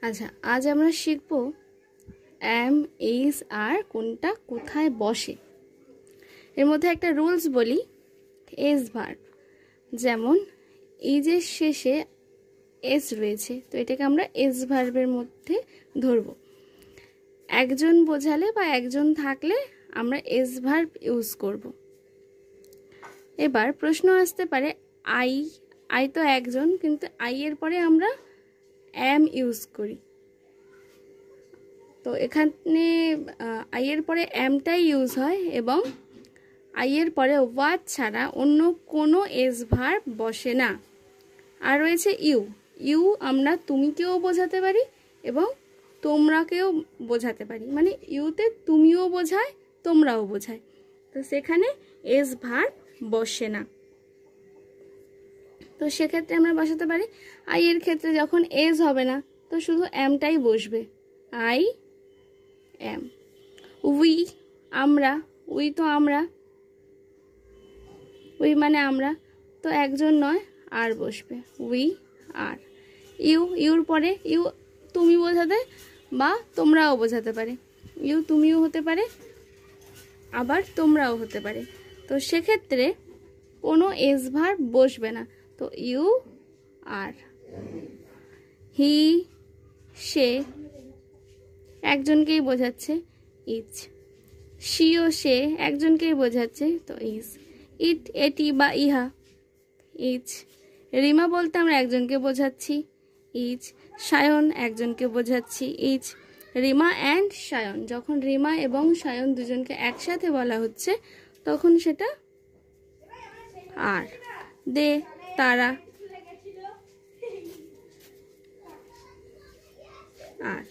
আচ্ছা, আজ আমরা শিখব এম ইজ আর কোনটা কোথায় বসে। এর মধ্যে একটা রুলস বলি, এস ভার্ব, যেমন ইজের শেষে এস রয়েছে, তো এটাকে আমরা এস ভার্বের মধ্যে ধরব। একজন বোঝালে বা একজন থাকলে আমরা এস ভার্ব ইউজ করব। এবার প্রশ্ন আসতে পারে, আই তো একজন, কিন্তু আই এর পরে আমরা এম ইউজ করি, তো এখানে আই এর পরে এমটাই ইউজ হয় এবং আই এর পরে ওয়াজ ছাড়া অন্য কোনো এস ভার্ব বসে না। আর রয়েছে ইউ আমরা তুমিকেও বোঝাতে পারি এবং তোমরাকেও বোঝাতে পারি, মানে ইউতে তুমিও বোঝায় তোমরাও বোঝায়, তো সেখানে এস ভার্ব বসে না। তো সেক্ষেত্রে আমরা বসাতে পারি, আই এর ক্ষেত্রে যখন এস হবে না তো শুধু এমটাই বসবে, আই এম। উই আমরা, উই তো আমরা, উই মানে আমরা, তো একজন নয় আর বসবে, উই আর। ইউর পরে ইউ তুমি বোঝাতে বা তোমরাও বোঝাতে পারে, ইউ তুমিও হতে পারে আবার তোমরাও হতে পারে, তো সেক্ষেত্রে কোনো এস ভার্ব বসবে না, তো ইউ আর। হি সে একজনকেই বোঝাচ্ছে, ইজ। সি ও সে একজনকেই বোঝাচ্ছে, তো ইজ। ইট এটি বা ইহা, ইজ। রিমা বলতে আমরা একজনকে বোঝাচ্ছি, ইজ। সায়ন একজনকে বোঝাচ্ছি, ইজ। রিমা অ্যান্ড সায়ন, যখন রিমা এবং সায়ন দুজনকে একসাথে বলা হচ্ছে তখন সেটা আর। দে তারা, আর।